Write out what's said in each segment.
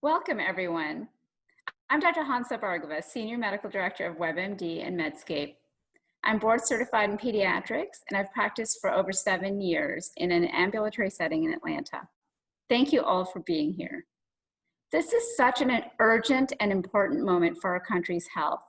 Welcome, everyone. I'm Dr. Hansa Bhargava, Senior Medical Director of WebMD and Medscape. I'm board certified in pediatrics, and I've practiced for over 7 years in an ambulatory setting in Atlanta. Thank you all for being here. This is such an urgent and important moment for our country's health.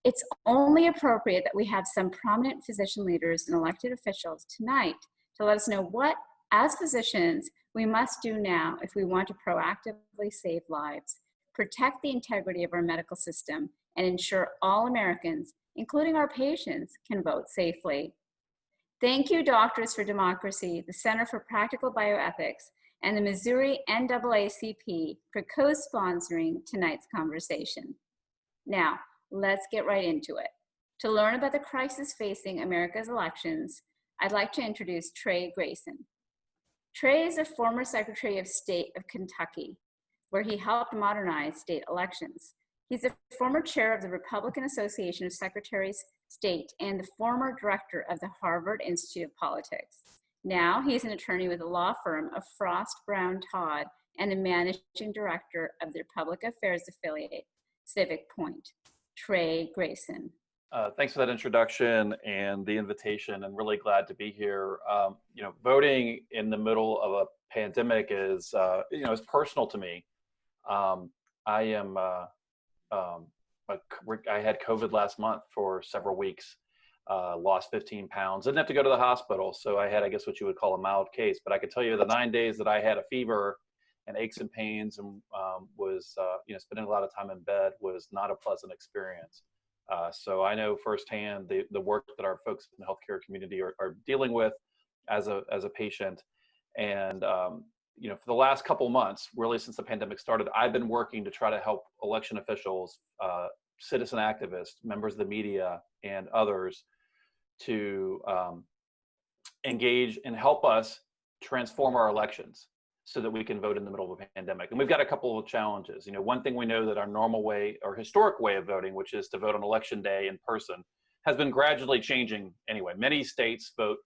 It's only appropriate that we have some prominent physician leaders and elected officials tonight to let us know what, as physicians, we must do now if we want to proactively save lives, protect the integrity of our medical system, and ensure all Americans, including our patients, can vote safely. Thank you, Doctors for Democracy, the Center for Practical Bioethics, and the Missouri NAACP for co-sponsoring tonight's conversation. Now, let's get right into it. To learn about the crisis facing America's elections, I'd like to introduce Trey Grayson. Trey is a former Secretary of State of Kentucky, where he helped modernize state elections. He's the former chair of the Republican Association of Secretaries of State and the former director of the Harvard Institute of Politics. Now he's an attorney with the law firm of Frost Brown Todd and the managing director of the Public Affairs affiliate, Civic Point. Trey Grayson. Thanks for that introduction and the invitation. I'm really glad to be here. Voting in the middle of a pandemic is, is personal to me. I had COVID last month for several weeks, lost 15 pounds, didn't have to go to the hospital. So I had, I guess, what you would call a mild case, but I could tell you the 9 days that I had a fever and aches and pains and was spending a lot of time in bed was not a pleasant experience. So I know firsthand the work that our folks in the healthcare community are dealing with as a patient. And, for the last couple months, really since the pandemic started, I've been working to try to help election officials, citizen activists, members of the media, and others to engage and help us transform our elections so that we can vote in the middle of a pandemic. And we've got a couple of challenges. One thing we know that our normal way or historic way of voting, which is to vote on election day in person, has been gradually changing anyway. Many states vote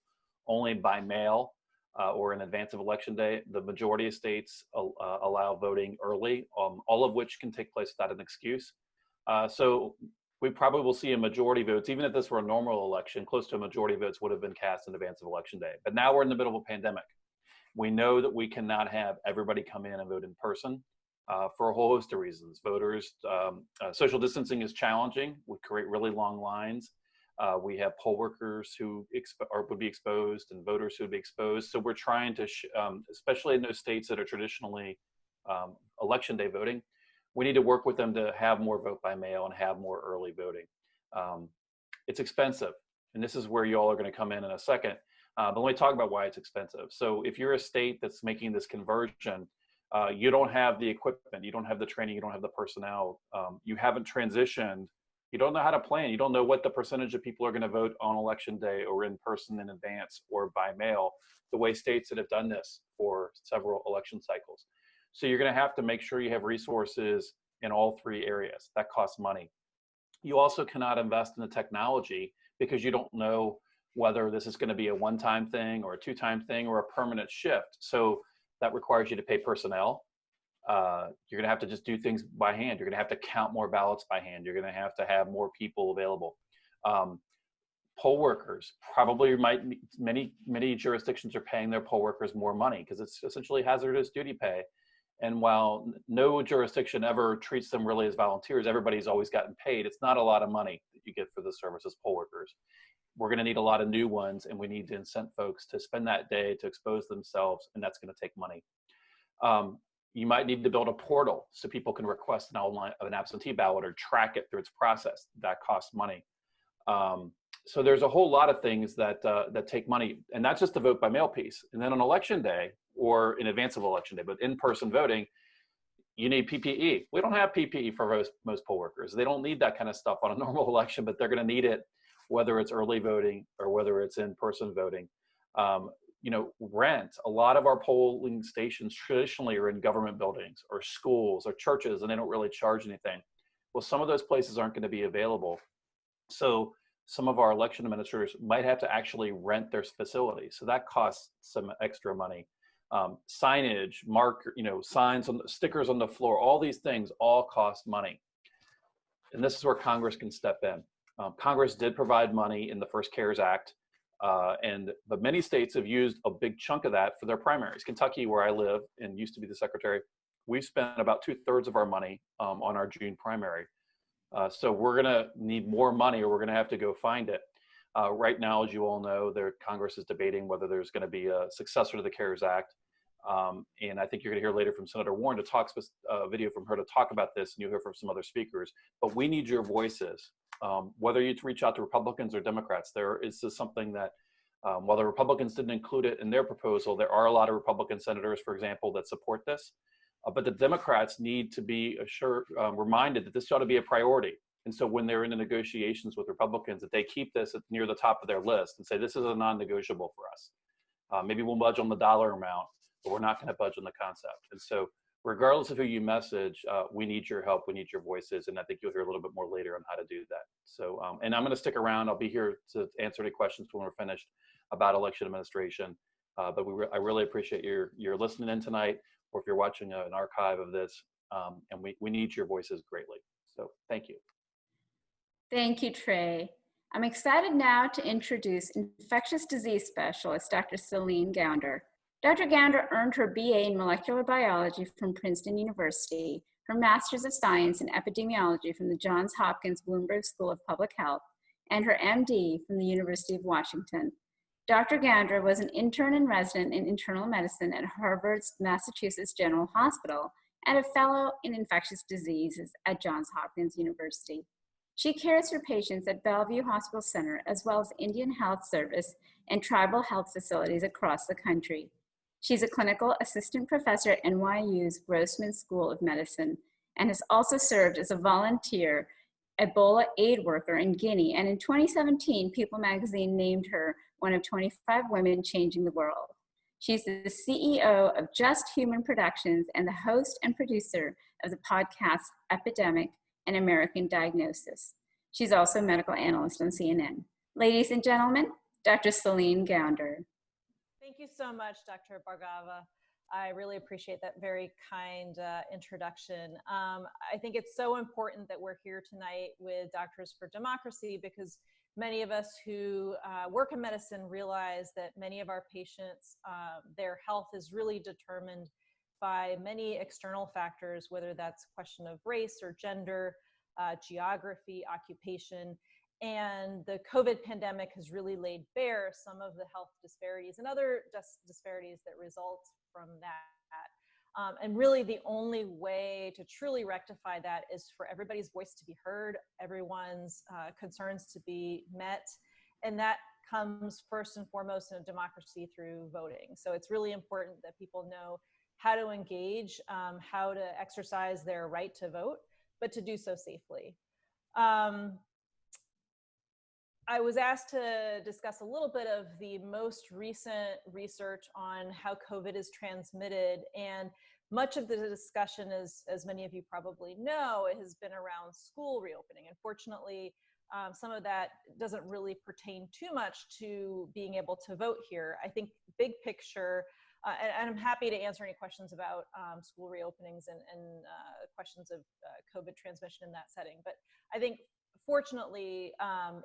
only by mail or in advance of election day. The majority of states allow voting early, all of which can take place without an excuse. So we probably will see a majority votes, even if this were a normal election, close to a majority of votes would have been cast in advance of election day. But now we're in the middle of a pandemic. We know that we cannot have everybody come in and vote in person for a whole host of reasons. Voters, social distancing is challenging. We create really long lines. We have poll workers who would be exposed and voters who would be exposed. So we're trying to, especially in those states that are traditionally election day voting, we need to work with them to have more vote by mail and have more early voting. It's expensive, and this is where you all are going to come in a second. But let me talk about why it's expensive. So if you're a state that's making this conversion, you don't have the equipment, you don't have the training, you don't have the personnel, you haven't transitioned, you don't know how to plan, you don't know what the percentage of people are going to vote on election day or in person in advance or by mail, the way states that have done this for several election cycles. So you're going to have to make sure you have resources in all three areas. That costs money. You also cannot invest in the technology because you don't know whether this is going to be a one-time thing or a two-time thing or a permanent shift. So that requires you to pay personnel. You're going to have to just do things by hand. You're going to have to count more ballots by hand. You're going to have more people available. Poll workers, probably many jurisdictions are paying their poll workers more money because it's essentially hazardous duty pay. And while no jurisdiction ever treats them really as volunteers, everybody's always gotten paid. It's not a lot of money that you get for the service as poll workers. We're going to need a lot of new ones, and we need to incent folks to spend that day to expose themselves, and that's going to take money. You might need to build a portal so people can request an absentee ballot or track it through its process. That costs money. So there's a whole lot of things that take money, and that's just the vote by mail piece. And then on election day, or in advance of election day, but in-person voting, you need PPE. We don't have PPE for most poll workers. They don't need that kind of stuff on a normal election, but they're going to need it whether it's early voting or whether it's in-person voting. Rent. A lot of our polling stations traditionally are in government buildings or schools or churches, and they don't really charge anything. Well, some of those places aren't going to be available. So some of our election administrators might have to actually rent their facilities. So that costs some extra money. signage, marker, signs on stickers on the floor, all these things all cost money. And this is where Congress can step in. Congress did provide money in the first CARES Act, but many states have used a big chunk of that for their primaries. Kentucky, where I live and used to be the secretary, we've spent about 2/3 of our money on our June primary. So we're gonna need more money, or we're gonna have to go find it. Right now, as you all know, Congress is debating whether there's gonna be a successor to the CARES Act. And I think you're gonna hear later from Senator Warren to talk a video from her to talk about this, and you'll hear from some other speakers. But we need your voices. Whether you reach out to Republicans or Democrats, there is something that, while the Republicans didn't include it in their proposal, there are a lot of Republican senators, for example, that support this. But the Democrats need to be reminded that this ought to be a priority. And so when they're in the negotiations with Republicans, that they keep this near the top of their list and say, this is a non-negotiable for us. Maybe we'll budge on the dollar amount, but we're not going to budge on the concept. And so regardless of who you message, we need your help, we need your voices, and I think you'll hear a little bit more later on how to do that. So, and I'm going to stick around. I'll be here to answer any questions when we're finished about election administration. But I really appreciate your listening in tonight, or if you're watching an archive of this, and we need your voices greatly. So thank you. Thank you, Trey. I'm excited now to introduce infectious disease specialist, Dr. Céline Gounder. Dr. Gounder earned her BA in molecular biology from Princeton University, her Master's of Science in epidemiology from the Johns Hopkins Bloomberg School of Public Health, and her MD from the University of Washington. Dr. Gounder was an intern and resident in internal medicine at Harvard's Massachusetts General Hospital and a fellow in infectious diseases at Johns Hopkins University. She cares for patients at Bellevue Hospital Center, as well as Indian Health Service and tribal health facilities across the country. She's a clinical assistant professor at NYU's Grossman School of Medicine and has also served as a volunteer Ebola aid worker in Guinea. And in 2017, People magazine named her one of 25 women changing the world. She's the CEO of Just Human Productions and the host and producer of the podcast Epidemic and American Diagnosis. She's also a medical analyst on CNN. Ladies and gentlemen, Dr. Céline Gounder. Thank you so much, Dr. Bhargava. I really appreciate that very kind introduction. I think it's so important that we're here tonight with Doctors for Democracy, because many of us who work in medicine realize that many of our patients, their health is really determined by many external factors, whether that's a question of race or gender, geography, occupation. And the COVID pandemic has really laid bare some of the health disparities and other disparities that result from that. And really the only way to truly rectify that is for everybody's voice to be heard, everyone's concerns to be met. And that comes first and foremost in a democracy through voting. So it's really important that people know how to engage, how to exercise their right to vote, but to do so safely. I was asked to discuss a little bit of the most recent research on how COVID is transmitted, and much of the discussion, as many of you probably know, it has been around school reopening. Unfortunately, some of that doesn't really pertain too much to being able to vote here. I think big picture, and I'm happy to answer any questions about school reopenings and questions of COVID transmission in that setting. But I think fortunately,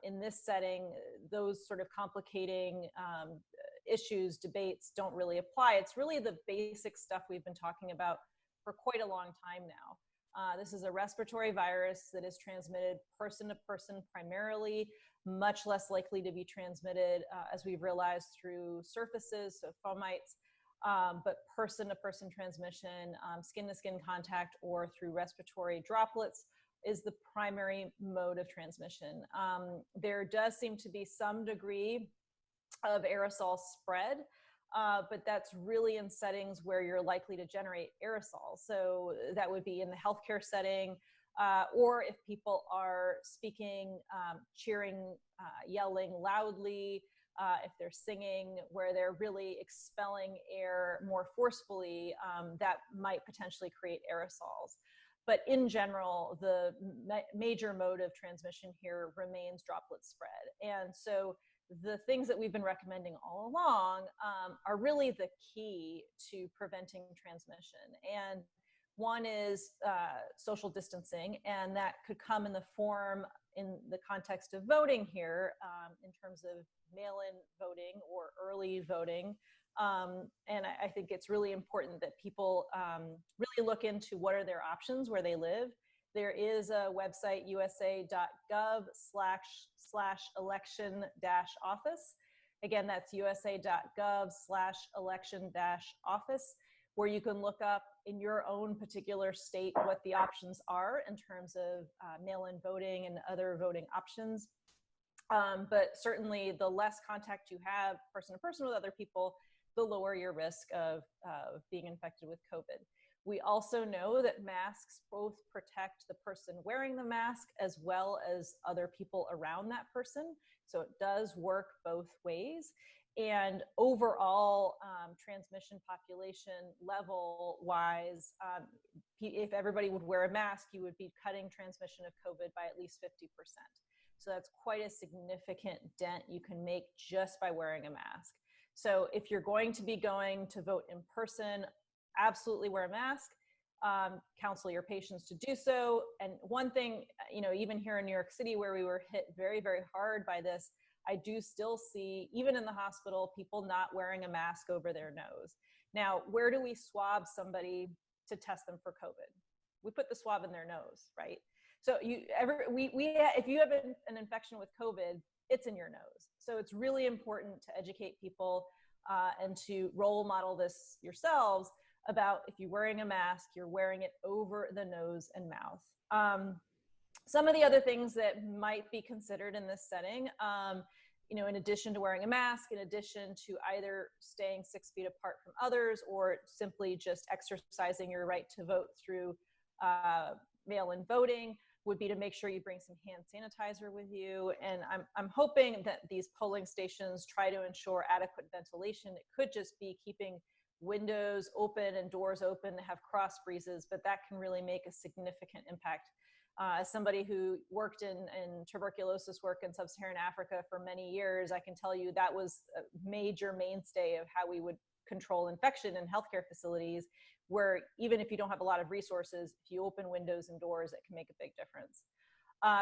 in this setting, those sort of complicating issues, debates don't really apply. It's really the basic stuff we've been talking about for quite a long time now. This is a respiratory virus that is transmitted person to person primarily, much less likely to be transmitted, as we've realized, through surfaces, so fomites, but person-to-person transmission, skin-to-skin contact, or through respiratory droplets is the primary mode of transmission. There does seem to be some degree of aerosol spread, but that's really in settings where you're likely to generate aerosols. So that would be in the healthcare setting, or if people are speaking, cheering, yelling loudly, if they're singing, where they're really expelling air more forcefully, that might potentially create aerosols. But in general, the major mode of transmission here remains droplet spread. And so the things that we've been recommending all along are really the key to preventing transmission. And one is social distancing, and that could come in the form, in the context of voting here, in terms of mail-in voting or early voting. And I think it's really important that people really look into what are their options where they live. There is a website, usa.gov/election-office. Again, that's usa.gov/election-office, where you can look up in your own particular state what the options are in terms of mail-in voting and other voting options. But certainly the less contact you have person to person with other people, the lower your risk of being infected with COVID. We also know that masks both protect the person wearing the mask as well as other people around that person. So it does work both ways. And overall transmission population level wise, if everybody would wear a mask, you would be cutting transmission of COVID by at least 50%. So that's quite a significant dent you can make just by wearing a mask. So if you're going to vote in person, absolutely wear a mask. Counsel your patients to do so. And one thing, even here in New York City, where we were hit very, very hard by this, I do still see, even in the hospital, people not wearing a mask over their nose. Now, where do we swab somebody to test them for COVID? We put the swab in their nose, right? So if you have an infection with COVID, it's in your nose. So it's really important to educate people and to role model this yourselves about, if you're wearing a mask, you're wearing it over the nose and mouth. Some of the other things that might be considered in this setting, in addition to wearing a mask, in addition to either staying 6 feet apart from others or simply just exercising your right to vote through mail-in voting, would be to make sure you bring some hand sanitizer with you. And I'm hoping that these polling stations try to ensure adequate ventilation. It could just be keeping windows open and doors open to have cross breezes, but that can really make a significant impact. As somebody who worked in tuberculosis work in sub-Saharan Africa for many years, I can tell you that was a major mainstay of how we would control infection in healthcare facilities, where even if you don't have a lot of resources, if you open windows and doors, it can make a big difference.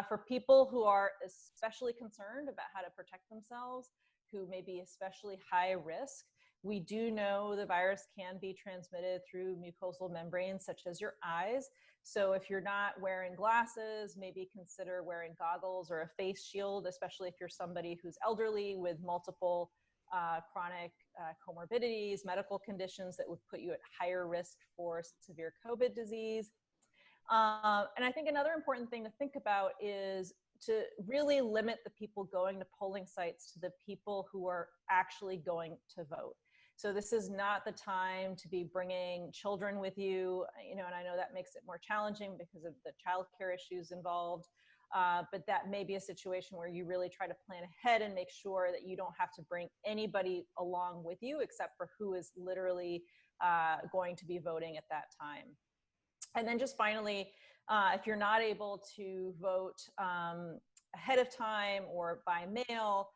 For people who are especially concerned about how to protect themselves, who may be especially high risk, we do know the virus can be transmitted through mucosal membranes such as your eyes. So if you're not wearing glasses, maybe consider wearing goggles or a face shield, especially if you're somebody who's elderly with multiple chronic comorbidities, medical conditions that would put you at higher risk for severe COVID disease. And I think another important thing to think about is to really limit the people going to polling sites to the people who are actually going to vote. So this is not the time to be bringing children with you, and I know that makes it more challenging because of the childcare issues involved. But that may be a situation where you really try to plan ahead and make sure that you don't have to bring anybody along with you except for who is literally going to be voting at that time. And then just finally, if you're not able to vote ahead of time or by mail,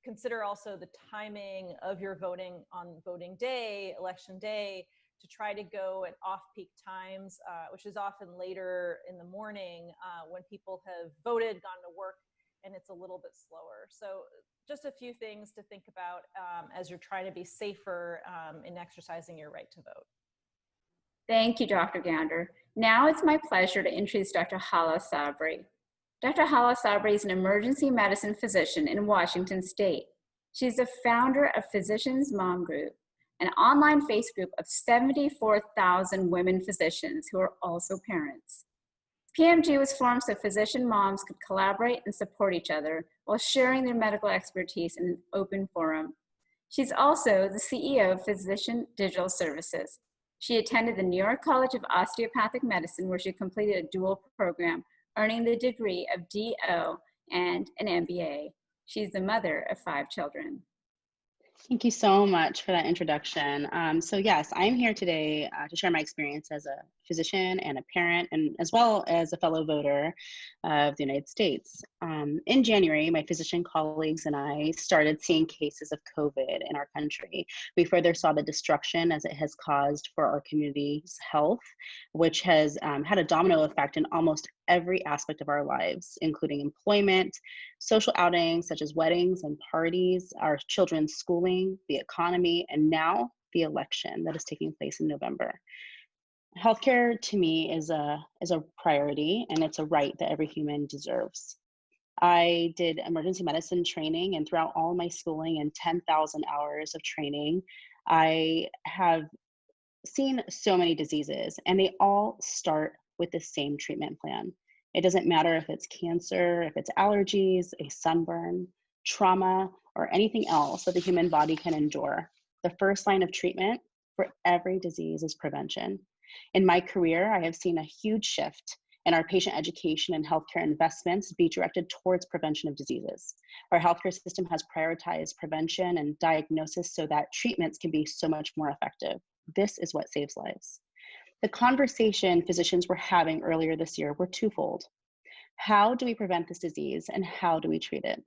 consider also the timing of your voting on voting day, election day, to try to go at off-peak times, which is often later in the morning when people have voted, gone to work, and it's a little bit slower. So just a few things to think about as you're trying to be safer in exercising your right to vote. Thank you, Dr. Gounder. Now it's my pleasure to introduce Dr. Hala Sabry. Dr. Hala Sabry is an emergency medicine physician in Washington State. She's the founder of Physicians Mom Group, an online face group of 74,000 women physicians who are also parents. PMG was formed so physician moms could collaborate and support each other while sharing their medical expertise in an open forum. She's also the CEO of Physician Digital Services. She attended the New York College of Osteopathic Medicine, where she completed a dual program, earning the degree of DO and an MBA. She's the mother of 5 children. Thank you so much for that introduction. So yes, I'm here today to share my experience as a physician and a parent, and as well as a fellow voter of the United States. In January, my physician colleagues and I started seeing cases of COVID in our country. We further saw the destruction as it has caused for our community's health, which has had a domino effect in almost every aspect of our lives, including employment, social outings such as weddings and parties, our children's schooling, the economy, and now the election that is taking place in November. Healthcare to me is a priority, and it's a right that every human deserves. I did emergency medicine training, and throughout all my schooling and 10,000 hours of training, I have seen so many diseases, and they all start with the same treatment plan. It doesn't matter if it's cancer, if it's allergies, a sunburn, trauma, or anything else that the human body can endure. The first line of treatment for every disease is prevention. In my career, I have seen a huge shift in our patient education and healthcare investments be directed towards prevention of diseases. Our healthcare system has prioritized prevention and diagnosis so that treatments can be so much more effective. This is what saves lives. The conversation physicians were having earlier this year were twofold. How do we prevent this disease, and how do we treat it?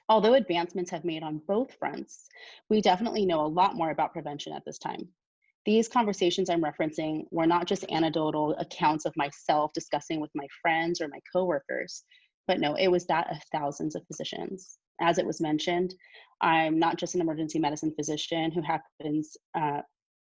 Although advancements have made on both fronts, we definitely know a lot more about prevention at this time. These conversations I'm referencing were not just anecdotal accounts of myself discussing with my friends or my coworkers, but no, it was that of thousands of physicians. As it was mentioned, I'm not just an emergency medicine physician who happens,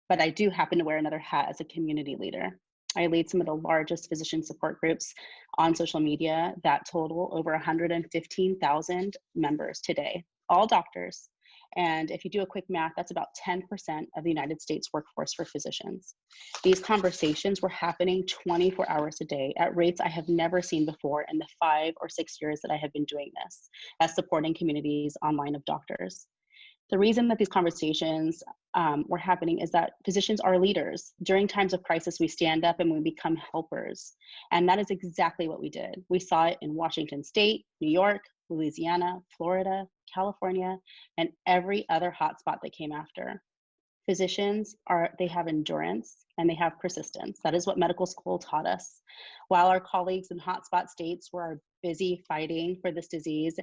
but I do happen to wear another hat as a community leader. I lead some of the largest physician support groups on social media that total over 115,000 members today, all doctors. And if you do a quick math, that's about 10% of the United States workforce for physicians. These conversations were happening 24 hours a day at rates I have never seen before in the 5 or 6 years that I have been doing this as supporting communities online of doctors. The reason that these conversations were happening is that physicians are leaders. During times of crisis, we stand up and we become helpers. And that is exactly what we did. We saw it in Washington State, New York, Louisiana, Florida, California, and every other hotspot that came after. Physicians they have endurance and they have persistence. That is what medical school taught us. While our colleagues in hotspot states were busy fighting for this disease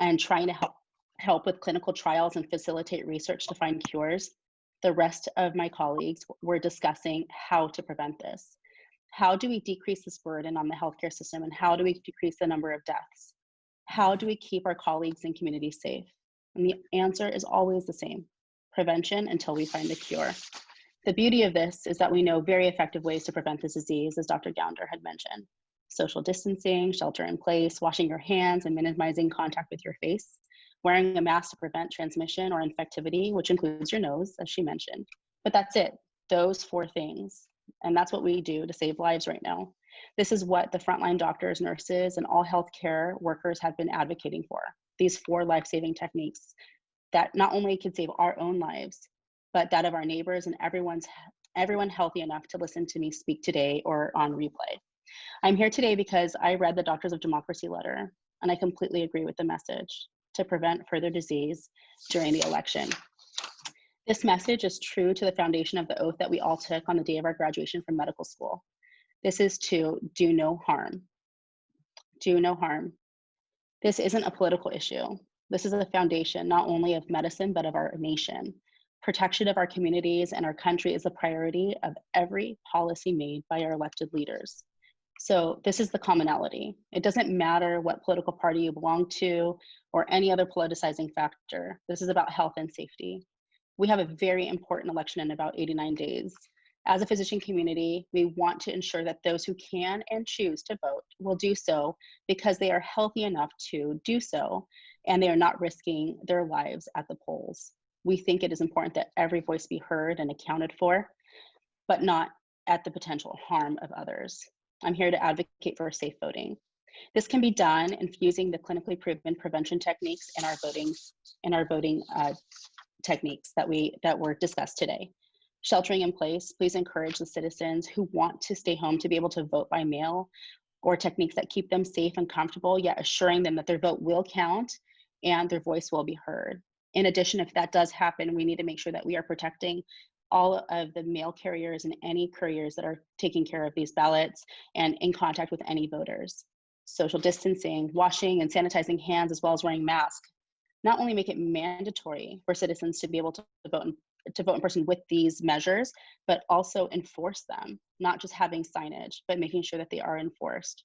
and trying to help with clinical trials and facilitate research to find cures, the rest of my colleagues were discussing how to prevent this. How do we decrease this burden on the healthcare system, and how do we decrease the number of deaths? How do we keep our colleagues and communities safe? And the answer is always the same: prevention until we find a cure. The beauty of this is that we know very effective ways to prevent this disease, as Dr. Gounder had mentioned. Social distancing, shelter in place, washing your hands and minimizing contact with your face, wearing a mask to prevent transmission or infectivity, which includes your nose, as she mentioned. But that's it, those 4 things. And that's what we do to save lives right now. This is what the frontline doctors, nurses, and all healthcare workers have been advocating for. These 4 life-saving techniques that not only can save our own lives, but that of our neighbors and everyone healthy enough to listen to me speak today or on replay. I'm here today because I read the Doctors of Democracy letter, and I completely agree with the message: to prevent further disease during the election. This message is true to the foundation of the oath that we all took on the day of our graduation from medical school. This is to do no harm. Do no harm. This isn't a political issue. This is the foundation not only of medicine, but of our nation. Protection of our communities and our country is a priority of every policy made by our elected leaders. So this is the commonality. It doesn't matter what political party you belong to or any other politicizing factor. This is about health and safety. We have a very important election in about 89 days. As a physician community, we want to ensure that those who can and choose to vote will do so because they are healthy enough to do so, and they are not risking their lives at the polls. We think it is important that every voice be heard and accounted for, but not at the potential harm of others. I'm here to advocate for safe voting. This can be done infusing the clinically proven prevention techniques in our voting techniques that were discussed today. Sheltering in place, please encourage the citizens who want to stay home to be able to vote by mail, or techniques that keep them safe and comfortable, yet assuring them that their vote will count and their voice will be heard. In addition, if that does happen, we need to make sure that we are protecting all of the mail carriers and any couriers that are taking care of these ballots and in contact with any voters. Social distancing, washing and sanitizing hands, as well as wearing masks, not only make it mandatory for citizens to be able to vote in person with these measures, but also enforce them, not just having signage, but making sure that they are enforced,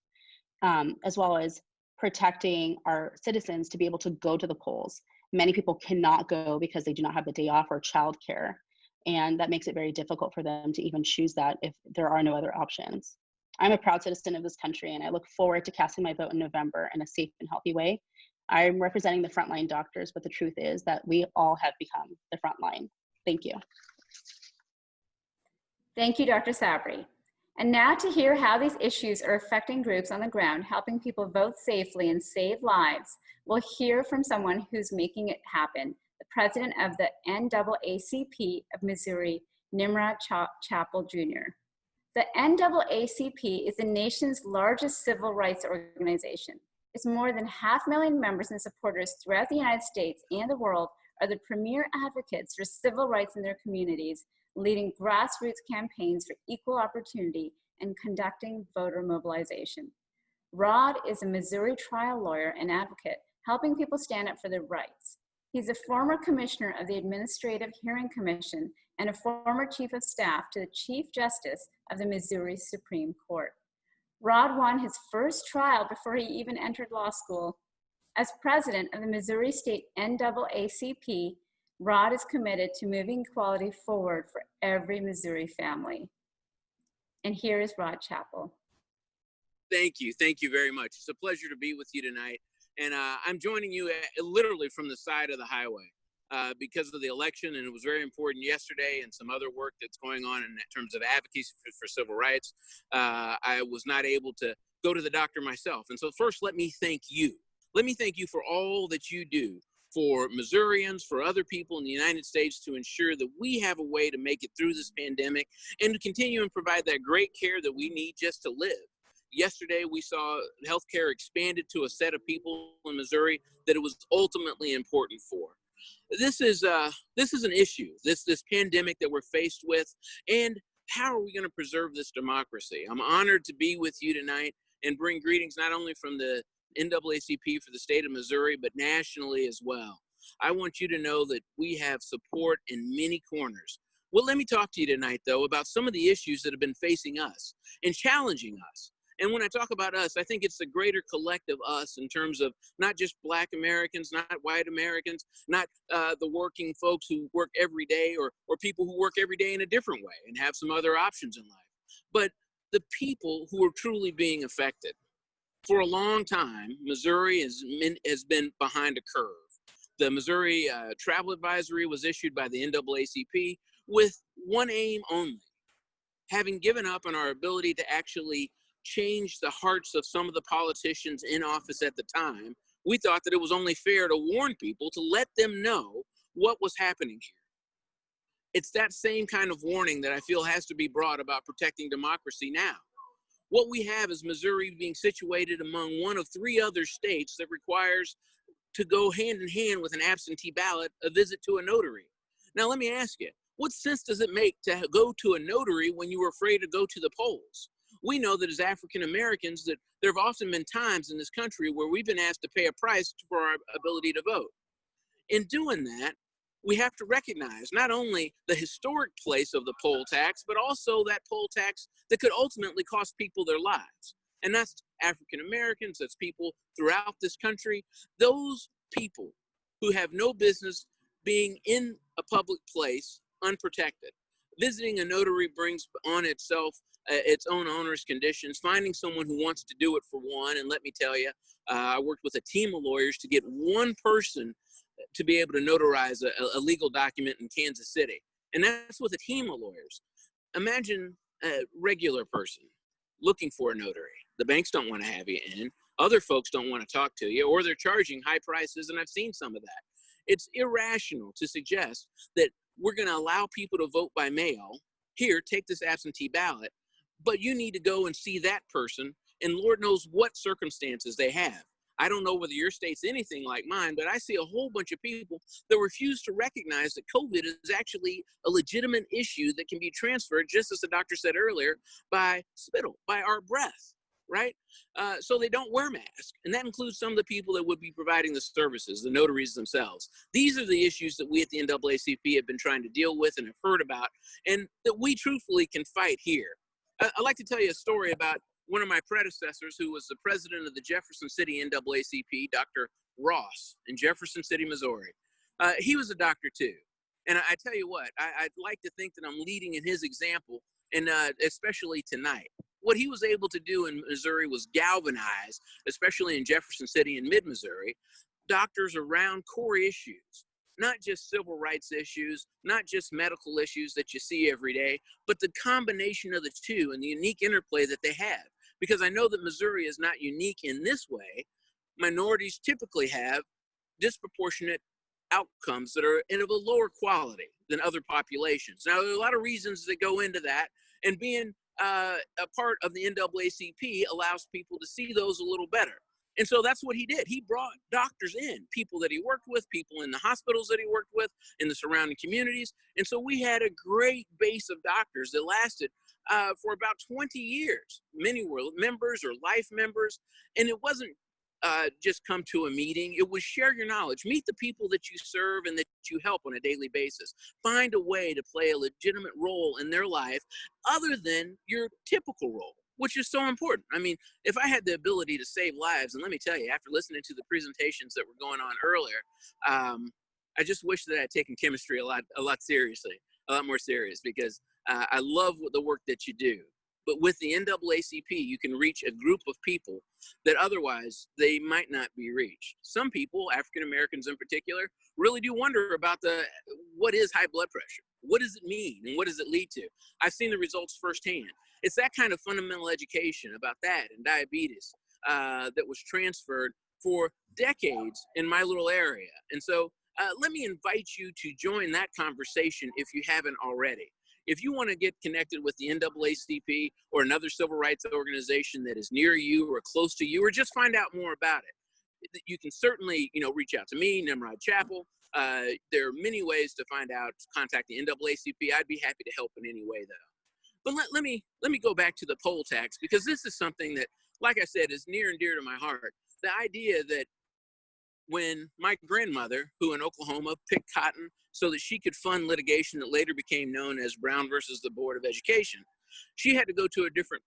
as well as protecting our citizens to be able to go to the polls. Many people cannot go because they do not have the day off or childcare, and that makes it very difficult for them to even choose that if there are no other options. I'm a proud citizen of this country, and I look forward to casting my vote in November in a safe and healthy way. I'm representing the frontline doctors, but the truth is that we all have become the frontline. Thank you. Thank you, Dr. Sabry. And now to hear how these issues are affecting groups on the ground, helping people vote safely and save lives, we'll hear from someone who's making it happen, the president of the NAACP of Missouri, Nimrod Chappell Jr. The NAACP is the nation's largest civil rights organization. Its more than 500,000 members and supporters throughout the United States and the world are the premier advocates for civil rights in their communities, leading grassroots campaigns for equal opportunity and conducting voter mobilization. Rod is a Missouri trial lawyer and advocate, helping people stand up for their rights. He's a former commissioner of the Administrative Hearing Commission and a former chief of staff to the Chief Justice of the Missouri Supreme Court. Rod won his first trial before he even entered law school. As president of the Missouri State NAACP, Rod is committed to moving equality forward for every Missouri family. And here is Rod Chappell. Thank you very much. It's a pleasure to be with you tonight. And I'm joining you literally from the side of the highway because of the election, and it was very important yesterday and some other work that's going on in terms of advocacy for civil rights. I was not able to go to the doctor myself. And so first, let me thank you. Let me thank you for all that you do for Missourians, for other people in the United States, to ensure that we have a way to make it through this pandemic and to continue and provide that great care that we need just to live. Yesterday, we saw healthcare expanded to a set of people in Missouri that it was ultimately important for. This is an issue, this pandemic that we're faced with, and how are we going to preserve this democracy? I'm honored to be with you tonight and bring greetings not only from the NAACP for the state of Missouri, but nationally as well. I want you to know that we have support in many corners. Well, let me talk to you tonight, though, about some of the issues that have been facing us and challenging us. And when I talk about us, I think it's the greater collective us in terms of not just Black Americans, not white Americans, not the working folks who work every day or people who work every day in a different way and have some other options in life, but the people who are truly being affected. For a long time, Missouri has been behind a curve. The Missouri Travel Advisory was issued by the NAACP with one aim only: having given up on our ability to actually change the hearts of some of the politicians in office at the time. We thought that it was only fair to warn people, to let them know what was happening here. It's that same kind of warning that I feel has to be brought about protecting democracy now. What we have is Missouri being situated among one of 3 other states that requires to go hand in hand with an absentee ballot, a visit to a notary. Now, let me ask you, what sense does it make to go to a notary when you were afraid to go to the polls? We know that as African Americans that there have often been times in this country where we've been asked to pay a price for our ability to vote. In doing that, we have to recognize not only the historic place of the poll tax, but also that poll tax that could ultimately cost people their lives. And that's African Americans, that's people throughout this country, those people who have no business being in a public place unprotected. Visiting a notary brings on itself its own onerous conditions. Finding someone who wants to do it for one, and let me tell you, I worked with a team of lawyers to get one person to be able to notarize a legal document in Kansas City. And that's with a team of lawyers. Imagine a regular person looking for a notary. The banks don't want to have you in. Other folks don't want to talk to you, or they're charging high prices, and I've seen some of that. It's irrational to suggest that we're going to allow people to vote by mail. Here, take this absentee ballot, but you need to go and see that person, and Lord knows what circumstances they have. I don't know whether your state's anything like mine, but I see a whole bunch of people that refuse to recognize that COVID is actually a legitimate issue that can be transferred, just as the doctor said earlier, by spittle, by our breath, right? So they don't wear masks. And that includes some of the people that would be providing the services, the notaries themselves. These are the issues that we at the NAACP have been trying to deal with and have heard about, and that we truthfully can fight here. I'd like to tell you a story about one of my predecessors, who was the president of the Jefferson City NAACP, Dr. Ross, in Jefferson City, Missouri. He was a doctor too. And I tell you what, I'd like to think that I'm leading in his example, and especially tonight. What he was able to do in Missouri was galvanize, especially in Jefferson City and mid-Missouri, doctors around core issues. Not just civil rights issues, not just medical issues that you see every day, but the combination of the two and the unique interplay that they have. Because I know that Missouri is not unique in this way. Minorities typically have disproportionate outcomes that are of a lower quality than other populations. Now, there are a lot of reasons that go into that, and being a part of the NAACP allows people to see those a little better. And so that's what he did. He brought doctors in, people that he worked with, people in the hospitals that he worked with, in the surrounding communities. And so we had a great base of doctors that lasted for about 20 years. Many were members or life members. And it wasn't just come to a meeting. It was share your knowledge. Meet the people that you serve and that you help on a daily basis. Find a way to play a legitimate role in their life other than your typical role, which is so important. I mean, if I had the ability to save lives, and let me tell you, after listening to the presentations that were going on earlier, I just wish that I had taken chemistry a lot more serious, because I love the work that you do. But with the NAACP, you can reach a group of people that otherwise they might not be reached. Some people, African Americans in particular, really do wonder about what is high blood pressure? What does it mean? And what does it lead to? I've seen the results firsthand. It's that kind of fundamental education about that and diabetes that was transferred for decades in my little area. And so let me invite you to join that conversation if you haven't already. If you want to get connected with the NAACP or another civil rights organization that is near you or close to you, or just find out more about it, you can certainly, reach out to me, Nimrod Chapel. There are many ways to find out, contact the NAACP. I'd be happy to help in any way, though. But let me go back to the poll tax, because this is something that, like I said, is near and dear to my heart. The idea that when my grandmother, who in Oklahoma picked cotton so that she could fund litigation that later became known as Brown versus the Board of Education, she had to go to a different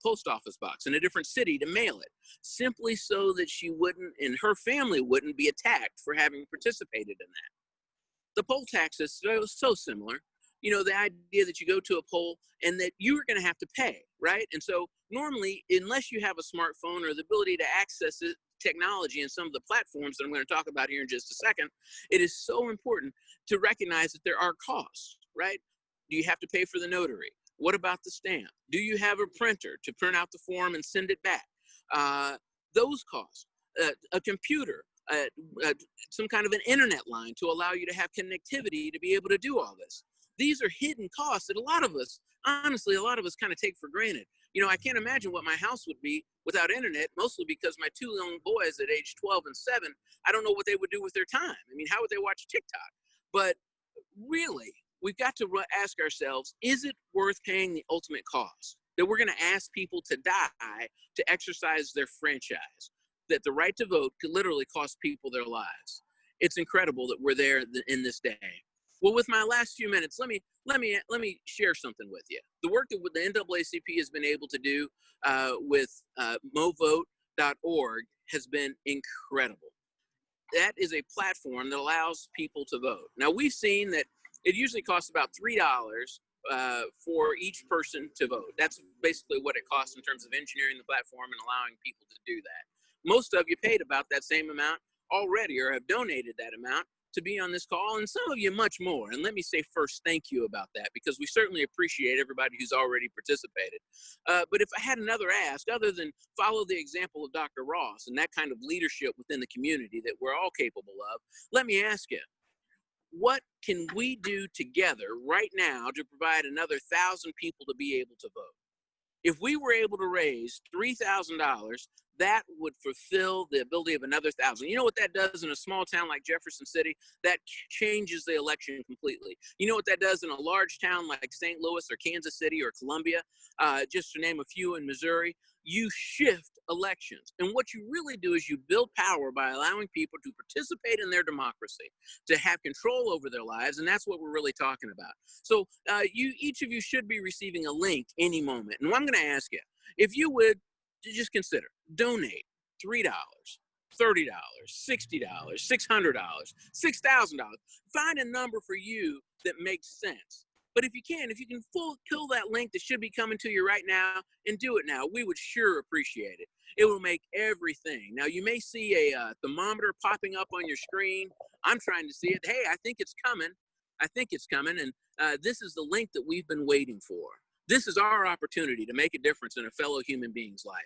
post office box in a different city to mail it, simply so that she wouldn't, and her family wouldn't, be attacked for having participated in that. The poll tax is so similar. The idea that you go to a poll and that you're going to have to pay, right? And so normally, unless you have a smartphone or the ability to access it, technology and some of the platforms that I'm going to talk about here in just a second, it is so important to recognize that there are costs, right? Do you have to pay for the notary? What about the stamp? Do you have a printer to print out the form and send it back? Those costs, a computer, some kind of an internet line to allow you to have connectivity to be able to do all this. These are hidden costs that a lot of us kind of take for granted. I can't imagine what my house would be without internet, mostly because my two young boys at age 12 and 7, I don't know what they would do with their time. I mean, how would they watch TikTok? But really, we've got to ask ourselves, is it worth paying the ultimate cost? That we're going to ask people to die to exercise their franchise, that the right to vote could literally cost people their lives. It's incredible that we're there in this day. Well, with my last few minutes, let me share something with you. The work that the NAACP has been able to do with movote.org has been incredible. That is a platform that allows people to vote. Now, we've seen that it usually costs about $3 for each person to vote. That's basically what it costs in terms of engineering the platform and allowing people to do that. Most of you paid about that same amount already, or have donated that amount to be on this call, and some of you much more. And let me say first, thank you about that, because we certainly appreciate everybody who's already participated. But if I had another ask, other than follow the example of Dr. Ross and that kind of leadership within the community that we're all capable of, let me ask you, what can we do together right now to provide another 1,000 people to be able to vote? If we were able to raise $3,000, that would fulfill the ability of another 1,000. You know what that does in a small town like Jefferson City? That changes the election completely. You know what that does in a large town like St. Louis or Kansas City or Columbia, just to name a few in Missouri? You shift elections. And what you really do is you build power by allowing people to participate in their democracy, to have control over their lives. And that's what we're really talking about. So each of you should be receiving a link any moment. And I'm going to ask you, if you would just consider, donate $3, $30, $60, $600, $6,000. Find a number for you that makes sense. But if you can kill that link that should be coming to you right now and do it now, we would sure appreciate it. It will make everything. Now, you may see a thermometer popping up on your screen. I'm trying to see it. Hey, I think it's coming. And this is the link that we've been waiting for. This is our opportunity to make a difference in a fellow human being's life.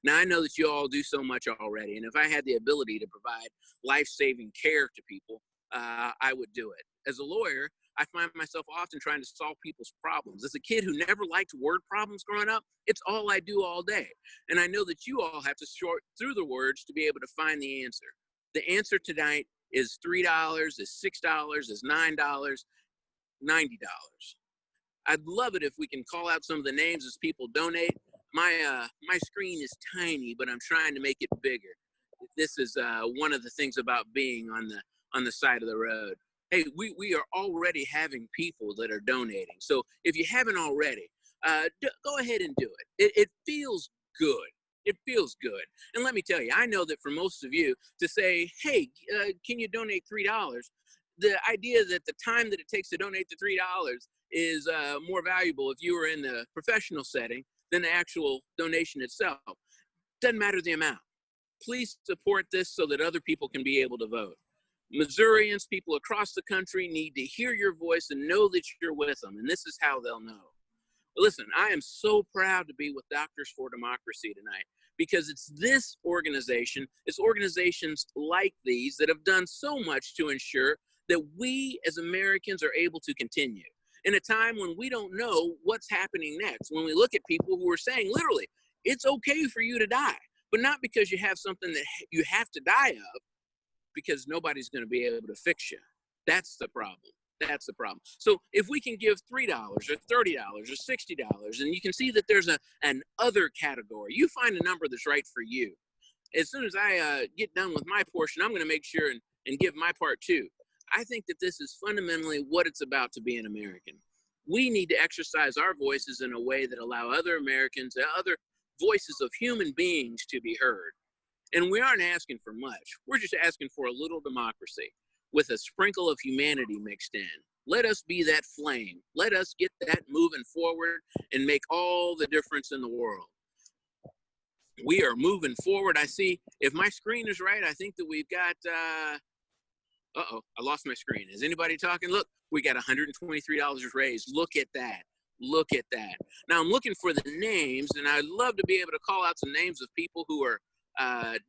Now, I know that you all do so much already, and if I had the ability to provide life-saving care to people, I would do it. As a lawyer, I find myself often trying to solve people's problems. As a kid who never liked word problems growing up, it's all I do all day. And I know that you all have to sort through the words to be able to find the answer. The answer tonight is $3, is $6, is $9, $90. I'd love it if we can call out some of the names as people donate. My screen is tiny, but I'm trying to make it bigger. This is one of the things about being on the side of the road. Hey, we are already having people that are donating. So if you haven't already, go ahead and do it. It feels good. It feels good. And let me tell you, I know that for most of you to say, hey, can you donate $3? The idea that the time that it takes to donate the $3 is more valuable if you were in the professional setting than the actual donation itself. Doesn't matter the amount. Please support this so that other people can be able to vote. Missourians, people across the country need to hear your voice and know that you're with them, and this is how they'll know. Listen, I am so proud to be with Doctors for Democracy tonight because it's this organization, it's organizations like these that have done so much to ensure that we as Americans are able to continue. In a time when we don't know what's happening next, when we look at people who are saying literally, it's okay for you to die, but not because you have something that you have to die of, because nobody's going to be able to fix you. That's the problem. That's the problem. So if we can give $3 or $30 or $60, and you can see that there's an other category, you find a number that's right for you. As soon as I get done with my portion, I'm going to make sure and give my part too. I think that this is fundamentally what it's about to be an American. We need to exercise our voices in a way that allow other Americans, other voices of human beings to be heard. And we aren't asking for much. We're just asking for a little democracy with a sprinkle of humanity mixed in. Let us be that flame. Let us get that moving forward and make all the difference in the world. We are moving forward. I see, if my screen is right, I think that we've got, uh-oh, I lost my screen. Is anybody talking? Look, we got $123 raised. Look at that. Look at that. Now I'm looking for the names, and I'd love to be able to call out some names of people who are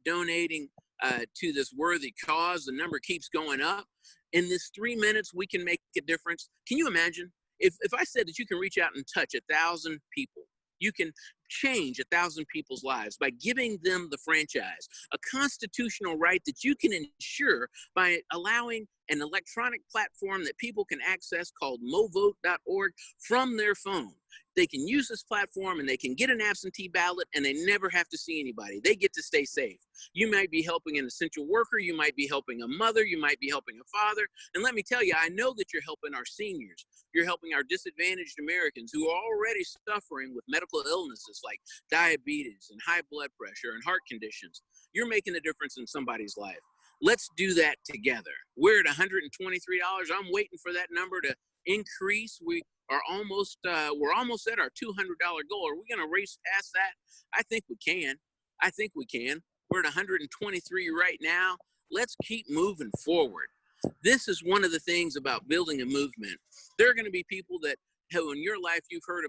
donating to this worthy cause. The number keeps going up. In this 3 minutes, we can make a difference. Can you imagine if I said that you can reach out and touch 1,000 people? You can change 1,000 people's lives by giving them the franchise, a constitutional right that you can ensure by allowing an electronic platform that people can access called movote.org from their phone. They can use this platform and they can get an absentee ballot and they never have to see anybody. They get to stay safe. You might be helping an essential worker. You might be helping a mother. You might be helping a father. And let me tell you, I know that you're helping our seniors. You're helping our disadvantaged Americans who are already suffering with medical illnesses like diabetes and high blood pressure and heart conditions. You're making a difference in somebody's life. Let's do that together. We're at $123. I'm waiting for that number to increase. We're almost at our $200 goal. Are we going to race past that? I think we can. I think we can. We're at 123 right now. Let's keep moving forward. This is one of the things about building a movement. There are going to be people that who in your life you've heard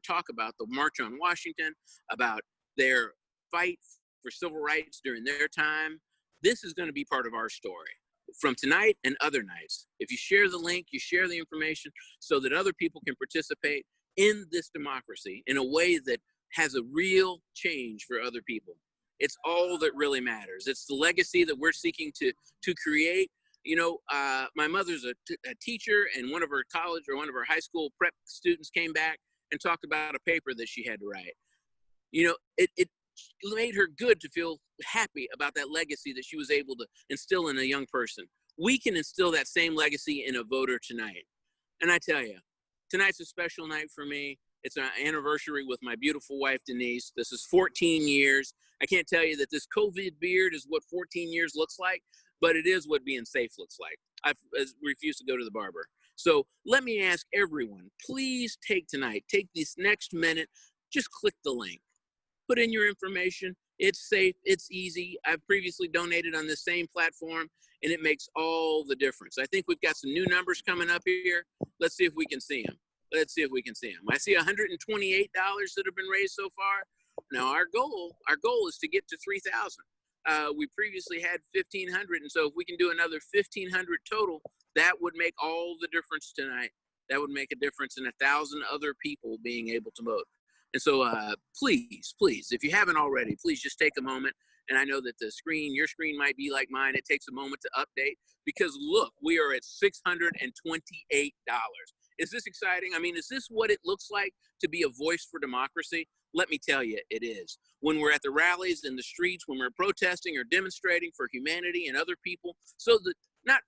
talk about the March on Washington, about their fight for civil rights during their time. This is going to be part of our story from tonight and other nights. If you share the link, you share the information so that other people can participate in this democracy in a way that has a real change for other people. It's all that really matters. It's the legacy that we're seeking to create. You know, my mother's a teacher, and one of her college or one of her high school prep students came back and talked about a paper that she had to write. You know, it made her good to feel happy about that legacy that she was able to instill in a young person. We can instill that same legacy in a voter tonight. And I tell you, tonight's a special night for me. It's an anniversary with my beautiful wife, Denise. This is 14 years. I can't tell you that this COVID beard is what 14 years looks like, but it is what being safe looks like. I refuse to go to the barber. So let me ask everyone, please take this next minute, just click the link. Put in your information. It's safe. It's easy. I've previously donated on this same platform, and it makes all the difference. I think we've got some new numbers coming up here. Let's see if we can see them. I see $128 that have been raised so far. Now our goal is to get to 3,000. We previously had 1,500, and so if we can do another 1,500 total, that would make all the difference tonight. That would make a difference in 1,000 other people being able to vote. And so please, if you haven't already, please just take a moment. And I know that your screen might be like mine. It takes a moment to update because look, we are at $628. Is this exciting? I mean, is this what it looks like to be a voice for democracy? Let me tell you, it is. When we're at the rallies in the streets, when we're protesting or demonstrating for humanity and other people, so that not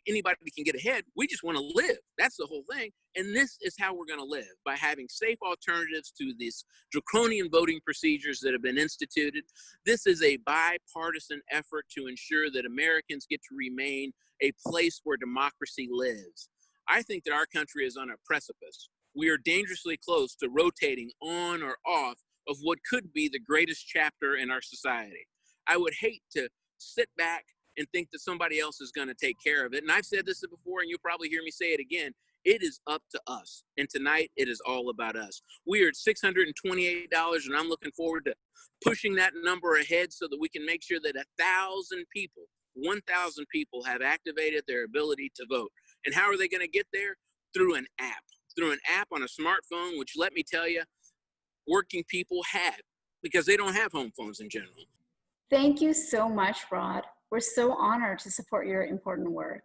anybody can get ahead, we just want to live. That's the whole thing. And this is how we're going to live, by having safe alternatives to these draconian voting procedures that have been instituted. This is a bipartisan effort to ensure that Americans get to remain a place where democracy lives. I think that our country is on a precipice. We are dangerously close to rotating on or off of what could be the greatest chapter in our society. I would hate to sit back and think that somebody else is going to take care of it. And I've said this before, and you'll probably hear me say it again. It is up to us. And tonight, it is all about us. We are at $628, and I'm looking forward to pushing that number ahead so that we can make sure that 1,000 people have activated their ability to vote. And how are they going to get there? Through an app on a smartphone, which, let me tell you, working people have, because they don't have home phones in general. Thank you so much, Rod. We're so honored to support your important work.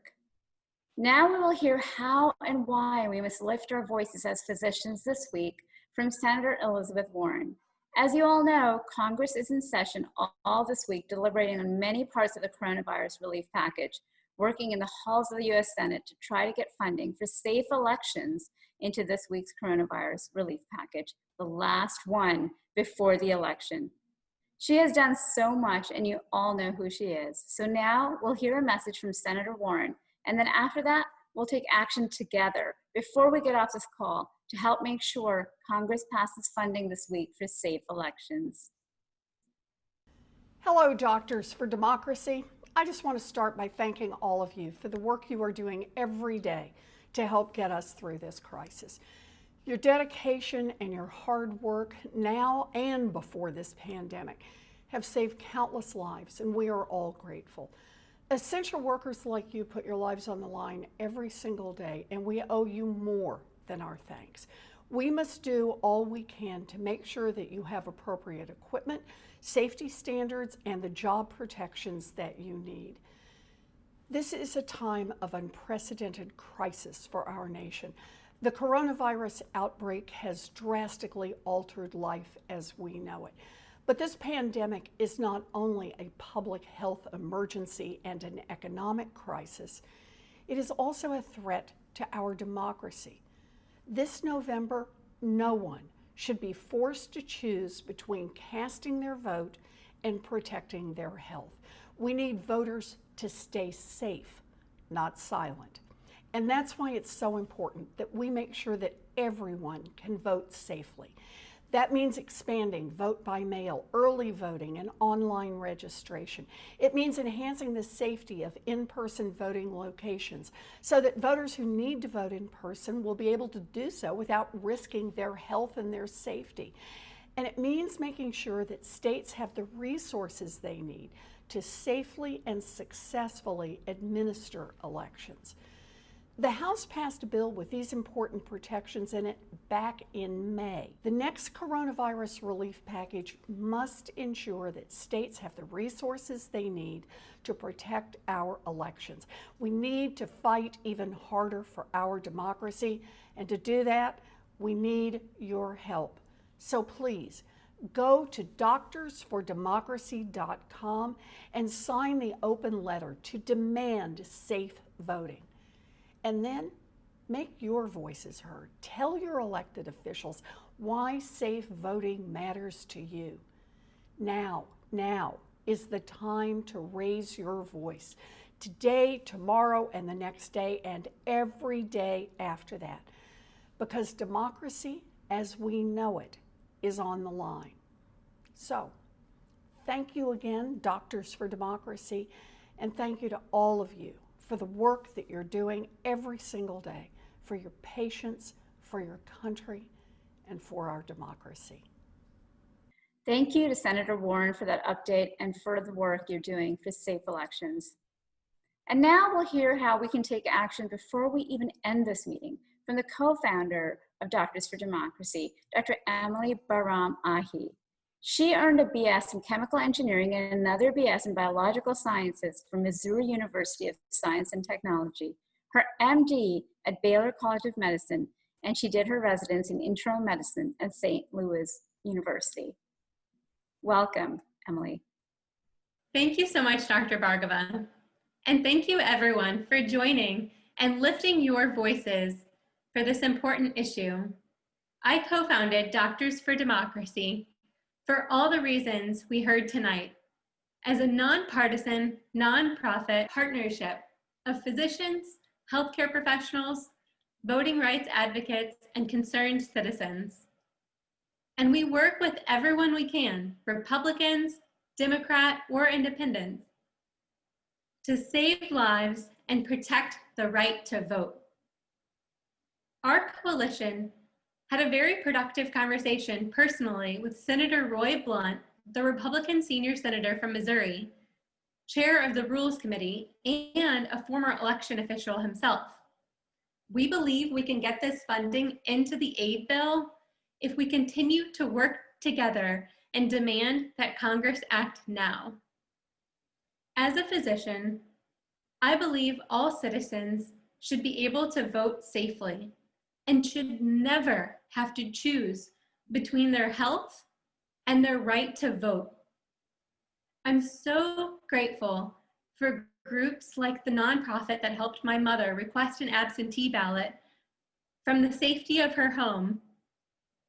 Now we will hear how and why we must lift our voices as physicians this week from Senator Elizabeth Warren. As you all know, Congress is in session all this week, deliberating on many parts of the coronavirus relief package, working in the halls of the U.S. Senate to try to get funding for safe elections into this week's coronavirus relief package, the last one before the election. She has done so much, and you all know who she is. So now we'll hear a message from Senator Warren, and then after that, we'll take action together before we get off this call to help make sure Congress passes funding this week for safe elections. Hello, Doctors for Democracy. I just want to start by thanking all of you for the work you are doing every day to help get us through this crisis. Your dedication and your hard work now and before this pandemic have saved countless lives, and we are all grateful. Essential workers like you put your lives on the line every single day, and we owe you more than our thanks. We must do all we can to make sure that you have appropriate equipment, safety standards, and the job protections that you need. This is a time of unprecedented crisis for our nation. The coronavirus outbreak has drastically altered life as we know it. But this pandemic is not only a public health emergency and an economic crisis, it is also a threat to our democracy. This November, no one should be forced to choose between casting their vote and protecting their health. We need voters to stay safe, not silent. And that's why it's so important that we make sure that everyone can vote safely. That means expanding vote by mail, early voting, and online registration. It means enhancing the safety of in-person voting locations so that voters who need to vote in person will be able to do so without risking their health and their safety. And it means making sure that states have the resources they need to safely and successfully administer elections. The House passed a bill with these important protections in it back in May. The next coronavirus relief package must ensure that states have the resources they need to protect our elections. We need to fight even harder for our democracy, and to do that, we need your help. So please, go to doctorsfordemocracy.com and sign the open letter to demand safe voting. And then make your voices heard. Tell your elected officials why safe voting matters to you. Now is the time to raise your voice. Today, tomorrow, and the next day, and every day after that. Because democracy, as we know it, is on the line. So, thank you again, Doctors for Democracy, and thank you to all of you for the work that you're doing every single day for your patients, for your country, and for our democracy. Thank you to Senator Warren for that update and for the work you're doing for safe elections. And now we'll hear how we can take action before we even end this meeting from the co-founder of Doctors for Democracy, Dr. Emily Bahram-Ahi. She earned a BS in chemical engineering and another BS in biological sciences from Missouri University of Science and Technology, her MD at Baylor College of Medicine, and she did her residency in internal medicine at St. Louis University. Welcome, Emily. Thank you so much, Dr. Bhargava. And thank you everyone for joining and lifting your voices for this important issue. I co-founded Doctors for Democracy for all the reasons we heard tonight, as a nonpartisan, nonprofit partnership of physicians, healthcare professionals, voting rights advocates, and concerned citizens. And we work with everyone we can, Republicans, Democrat, or Independents, to save lives and protect the right to vote. Our coalition had a very productive conversation personally with Senator Roy Blunt, the Republican senior senator from Missouri, chair of the Rules Committee, and a former election official himself. We believe we can get this funding into the aid bill if we continue to work together and demand that Congress act now. As a physician, I believe all citizens should be able to vote safely and should never have to choose between their health and their right to vote. I'm so grateful for groups like the nonprofit that helped my mother request an absentee ballot from the safety of her home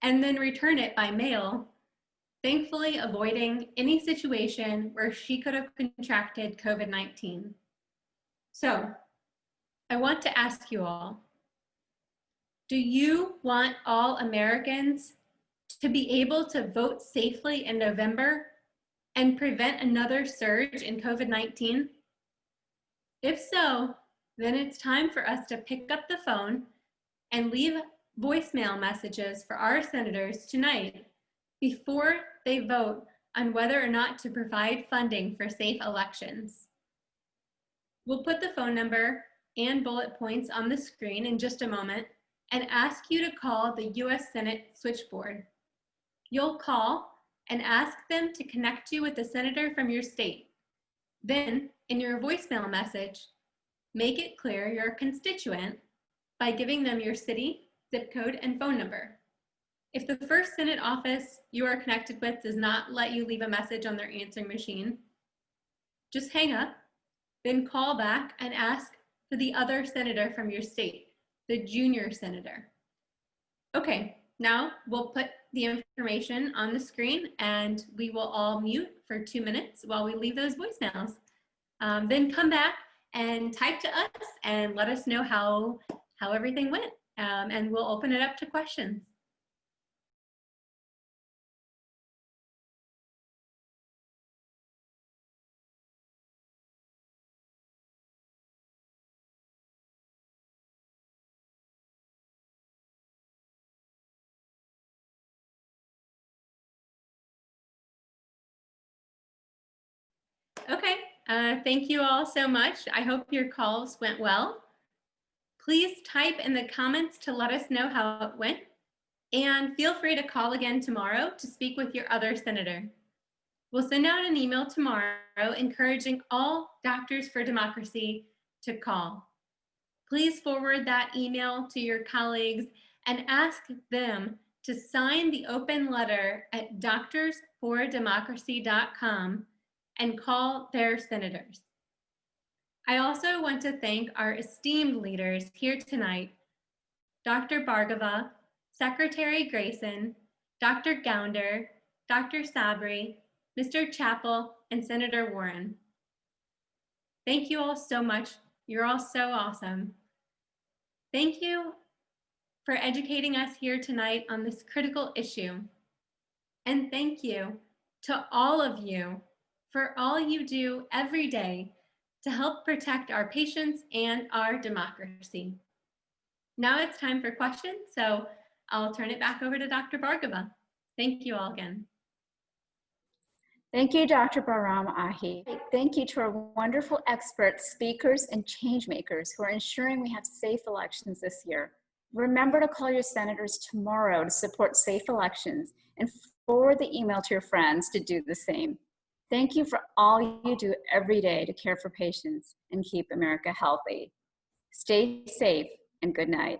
and then return it by mail, thankfully avoiding any situation where she could have contracted COVID-19. So, I want to ask you all, do you want all Americans to be able to vote safely in November and prevent another surge in COVID-19? If so, then it's time for us to pick up the phone and leave voicemail messages for our senators tonight before they vote on whether or not to provide funding for safe elections. We'll put the phone number and bullet points on the screen in just a moment and ask you to call the U.S. Senate switchboard. You'll call and ask them to connect you with a senator from your state. Then, in your voicemail message, make it clear you're a constituent by giving them your city, zip code, and phone number. If the first Senate office you are connected with does not let you leave a message on their answering machine, just hang up, then call back and ask for the other senator from your state, the junior senator. Okay, now we'll put the information on the screen and we will all mute for 2 minutes while we leave those voicemails. Then come back and type to us and let us know how everything went, and we'll open it up to questions. Okay, thank you all so much. I hope your calls went well. Please type in the comments to let us know how it went, and feel free to call again tomorrow to speak with your other senator. We'll send out an email tomorrow encouraging all Doctors for Democracy to call. Please forward that email to your colleagues and ask them to sign the open letter at doctorsfordemocracy.com and call their senators. I also want to thank our esteemed leaders here tonight, Dr. Bhargava, Secretary Grayson, Dr. Gounder, Dr. Sabry, Mr. Chappell, and Senator Warren. Thank you all so much. You're all so awesome. Thank you for educating us here tonight on this critical issue. And thank you to all of you for all you do every day to help protect our patients and our democracy. Now it's time for questions, so I'll turn it back over to Dr. Bhargava. Thank you all again. Thank you, Dr. Bahram-Ahi. Thank you to our wonderful experts, speakers, and change makers who are ensuring we have safe elections this year. Remember to call your senators tomorrow to support safe elections and forward the email to your friends to do the same. Thank you for all you do every day to care for patients and keep America healthy. Stay safe and good night.